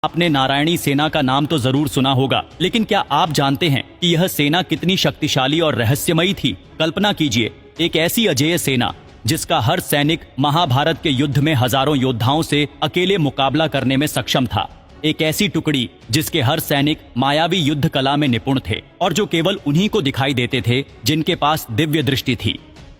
आपने नारायणी सेना का नाम तो जरूर सुना होगा, लेकिन क्या आप जानते हैं कि यह सेना कितनी शक्तिशाली और रहस्यमयी थी? कल्पना कीजिए, एक ऐसी अजेय सेना जिसका हर सैनिक महाभारत के युद्ध में हजारों योद्धाओं से अकेले मुकाबला करने में सक्षम था। एक ऐसी टुकड़ी जिसके हर सैनिक मायावी युद्ध कला में निपुण थे और जो केवल उन्हीं को दिखाई देते थे जिनके पास दिव्य दृष्टि थी।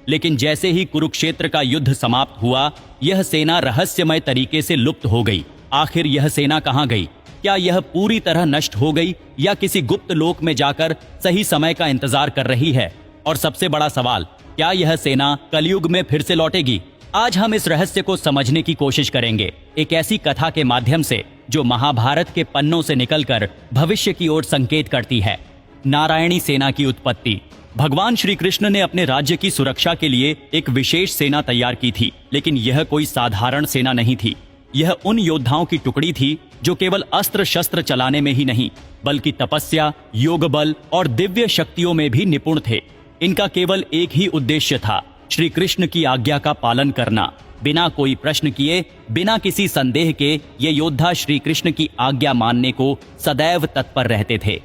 लेकिन जैसे ही कुरुक्षेत्र का युद्ध समाप्त हुआ, यह सेना रहस्यमय तरीके से लुप्त हो गई। आखिर यह सेना कहाँ गई? क्या यह पूरी तरह नष्ट हो गई या किसी गुप्त लोक में जाकर सही समय का इंतजार कर रही है? और सबसे बड़ा सवाल, क्या यह सेना कलयुग में फिर से लौटेगी? आज हम इस रहस्य को समझने की कोशिश करेंगे, एक ऐसी कथा के माध्यम से जो महाभारत के पन्नों से निकलकर भविष्य की ओर संकेत करती है। नारायणी सेना की उत्पत्ति। भगवान श्री कृष्ण ने अपने राज्य की सुरक्षा के लिए एक विशेष सेना तैयार की थी, लेकिन यह कोई साधारण सेना नहीं थी। यह उन योद्धाओं की टुकड़ी थी जो केवल अस्त्र शस्त्र चलाने में ही नहीं, बल्कि तपस्या, योग बल और दिव्य शक्तियों में भी निपुण थे। इनका केवल एक ही उद्देश्य था, श्री कृष्ण की आज्ञा का पालन करना। बिना कोई प्रश्न किए, बिना किसी संदेह के ये योद्धा श्री कृष्ण की आज्ञा मानने को सदैव तत्पर रहते थे।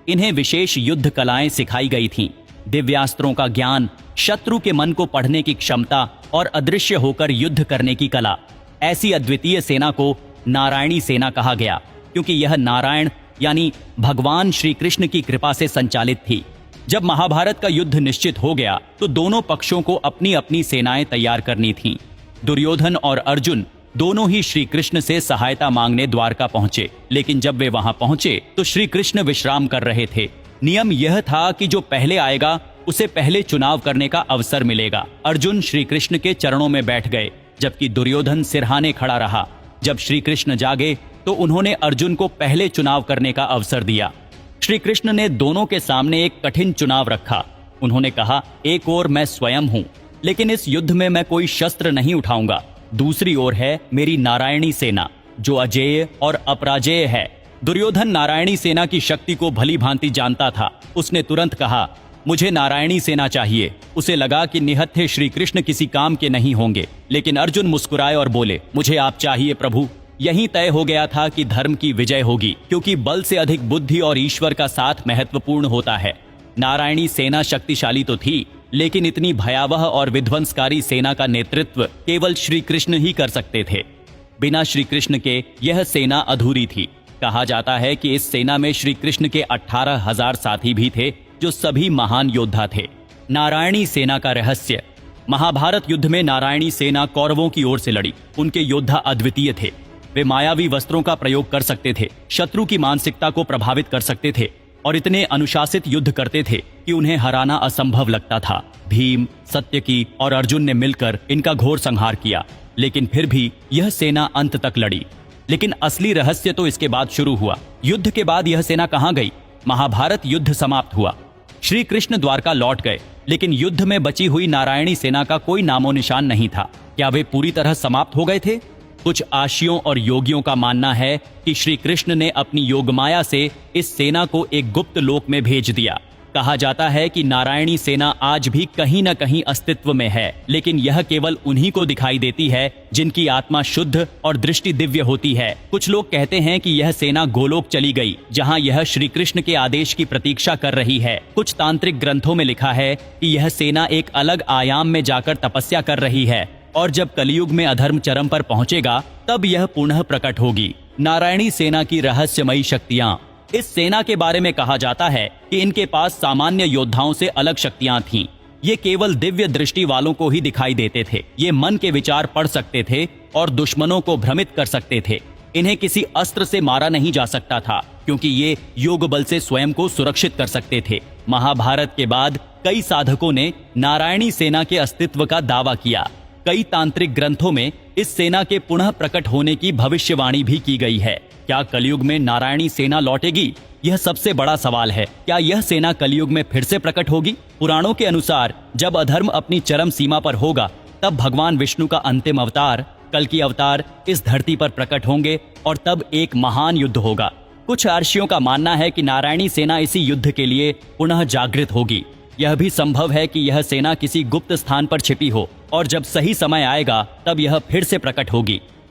इन्हें विशेष युद्ध कलाएं सिखाई गई थीं। दिव्यास्त्रों का ज्ञान, शत्रु के मन को पढ़ने की क्षमता और अदृश्य होकर युद्ध करने की कला। ऐसी अद्वितीय सेना को नारायणी सेना कहा गया, क्योंकि यह नारायण यानी भगवान श्री कृष्ण की कृपा से संचालित थी। जब महाभारत का युद्ध निश्चित हो गया तो दोनों पक्षों को अपनी अपनी सेनाएं तैयार करनी थीं। दुर्योधन और अर्जुन दोनों ही श्री कृष्ण से सहायता मांगने द्वारका पहुंचे, लेकिन जब वे वहां पहुंचे तो श्री कृष्ण विश्राम कर रहे थे। नियम यह था कि जो पहले आएगा उसे पहले चुनाव करने का अवसर मिलेगा। अर्जुन श्री कृष्ण के चरणों में बैठ गए, जबकि दुर्योधन सिरहाने खड़ा रहा। जब श्री कृष्ण जागे तो उन्होंने अर्जुन को पहले चुनाव करने का अवसर दिया। श्री कृष्ण ने दोनों के सामने एक कठिन चुनाव रखा। उन्होंने कहा, एक ओर मैं स्वयं हूं, लेकिन इस युद्ध में मैं कोई शस्त्र नहीं उठाऊंगा। दूसरी ओर है मेरी नारायणी सेना, जो अजेय और अपराजेय है। दुर्योधन नारायणी सेना की शक्ति को भली भांति जानता था। उसने तुरंत कहा, मुझे नारायणी सेना चाहिए। उसे लगा कि निहत्थे श्री कृष्ण किसी काम के नहीं होंगे, लेकिन अर्जुन मुस्कुराए और बोले, मुझे आप चाहिए प्रभु। यहीं तय हो गया था कि धर्म की विजय होगी, क्योंकि बल से अधिक बुद्धि और ईश्वर का साथ महत्वपूर्ण होता है। नारायणी सेना शक्तिशाली तो थी, लेकिन इतनी भयावह और विध्वंसकारी सेना का नेतृत्व केवल श्री कृष्ण ही कर सकते थे। बिना श्री कृष्ण के यह सेना अधूरी थी। कहा जाता है कि इस सेना में श्री कृष्ण के 18,000 साथी भी थे, जो सभी महान योद्धा थे। नारायणी सेना का रहस्य। महाभारत युद्ध में नारायणी सेना कौरवों की ओर से लड़ी। उनके योद्धा अद्वितीय थे। वे मायावी वस्त्रों का प्रयोग कर सकते थे, शत्रु की मानसिकता को प्रभावित कर सकते थे और इतने अनुशासित युद्ध करते थे कि उन्हें हराना असंभव लगता था। भीम, सत्यकी और अर्जुन ने मिलकर इनका घोर संहार किया, लेकिन फिर भी यह सेना अंत तक लड़ी। लेकिन असली रहस्य तो इसके बाद शुरू हुआ। युद्ध के बाद यह सेना कहां गई? महाभारत युद्ध समाप्त हुआ। श्री कृष्ण द्वारका लौट गए, लेकिन युद्ध में बची हुई नारायणी सेना का कोई नामो निशान नहीं था। क्या वे पूरी तरह समाप्त हो गए थे? कुछ आशियों और योगियों का मानना है कि श्री कृष्ण ने अपनी योगमाया से इस सेना को एक गुप्त लोक में भेज दिया। कहा जाता है कि नारायणी सेना आज भी कहीं न कहीं अस्तित्व में है, लेकिन यह केवल उन्हीं को दिखाई देती है जिनकी आत्मा शुद्ध और दृष्टि दिव्य होती है। कुछ लोग कहते हैं कि यह सेना गोलोक चली गई, जहां यह श्री कृष्ण के आदेश की प्रतीक्षा कर रही है। कुछ तांत्रिक ग्रंथों में लिखा है कि यह सेना एक अलग आयाम में जाकर तपस्या कर रही है और जब कलयुग में अधर्म चरम पर पहुंचेगा तब यह पुनः प्रकट होगी। नारायणी सेना की रहस्यमयी शक्तियां। इस सेना के बारे में कहा जाता है कि इनके पास सामान्य योद्धाओं से अलग शक्तियां थीं। ये केवल दिव्य दृष्टि वालों को ही दिखाई देते थे। ये मन के विचार पढ़ सकते थे और दुश्मनों को भ्रमित कर सकते थे। इन्हें किसी अस्त्र से मारा नहीं जा सकता था, क्योंकि ये योग बल से स्वयं को सुरक्षित कर सकते थे। महाभारत के बाद कई साधकों ने नारायणी सेना के अस्तित्व का दावा किया। कई तांत्रिक ग्रंथों में इस सेना के पुनः प्रकट होने की भविष्यवाणी भी की गई है। क्या कलयुग में नारायणी सेना लौटेगी? यह सबसे बड़ा सवाल है। क्या यह सेना कलयुग में फिर से प्रकट होगी? पुराणों के अनुसार जब अधर्म अपनी चरम सीमा पर होगा, तब भगवान विष्णु का अंतिम अवतार, कल की अवतार, इस धरती पर प्रकट होंगे और तब एक महान युद्ध होगा। कुछ आर्षियों का मानना है कि नारायणी सेना इसी युद्ध के लिए पुनः जागृत होगी। यह भी संभव है कि यह सेना किसी गुप्त स्थान पर छिपी हो और जब सही समय आएगा तब यह फिर से प्रकट होगी।